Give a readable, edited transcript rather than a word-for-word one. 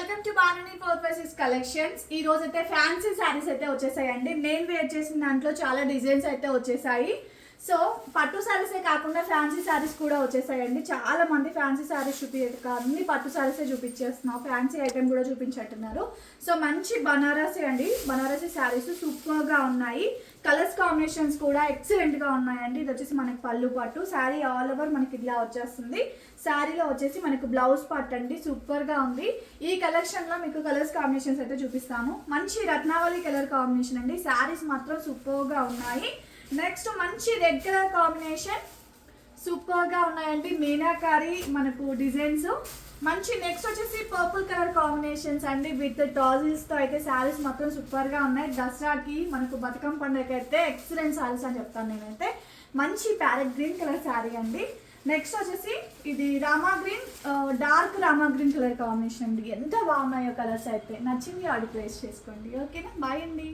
Welcome to బానుని 4x6 collections. ఈ రోజు అయితే ఫ్యాన్సీ శారీస్ అయితే వచ్చేసాయండి. నేను వేర్ చేసిన దాంట్లో చాలా డిజైన్స్ అయితే వచ్చేసాయి. సో పట్టు శారీసే కాకుండా ఫ్యాన్సీ శారీస్ కూడా వచ్చేసాయండి. చాలా మంది ఫ్యాన్సీ శారీస్ అన్ని పట్టు శారీసే చూపించేస్తున్నాం, ఫ్యాన్సీ ఐటెం కూడా చూపించట్టున్నారు. సో మంచి బనారసి అండి, బనారసి శారీస్ సూపర్గా ఉన్నాయి. కలర్స్ కాంబినేషన్స్ కూడా ఎక్సలెంట్గా ఉన్నాయండి. ఇది వచ్చేసి మనకి పళ్ళు పట్టు శారీ ఆల్ ఓవర్ మనకి ఇలా వచ్చేస్తుంది. శారీలో వచ్చేసి మనకు బ్లౌజ్ పార్ట్ అండి, సూపర్గా ఉంది. ఈ కలెక్షన్లో మీకు కలర్స్ కాంబినేషన్స్ అయితే చూపిస్తాను. మంచి రత్నావళి కలర్ కాంబినేషన్ అండి. శారీస్ మాత్రం సూపర్గా ఉన్నాయి. నెక్స్ట్ మంచి రెడ్ కలర్ కాంబినేషన్ సూపర్గా ఉన్నాయండి. మీనాకారి మనకు డిజైన్స్ మంచి. నెక్స్ట్ వచ్చేసి పర్పుల్ కలర్ కాంబినేషన్స్ అండి విత్ టాజిల్స్తో అయితే శారీస్ మాత్రం సూపర్గా ఉన్నాయి. దసరాకి మనకు బతుకమ్మ పండుగకి అయితే ఎక్సలెంట్ శారీస్ అని చెప్తాను నేనైతే. మంచి ప్యారెట్ గ్రీన్ కలర్ శారీ అండి. నెక్స్ట్ వచ్చేసి ఇది Rama green, dark Rama green colour combination అండి. ఎంత బాగున్నాయో కలర్స్ అయితే. నచ్చింది ఆర్డర్ ప్లేస్ చేసుకోండి. ఓకేనా, బాయ్ అండి.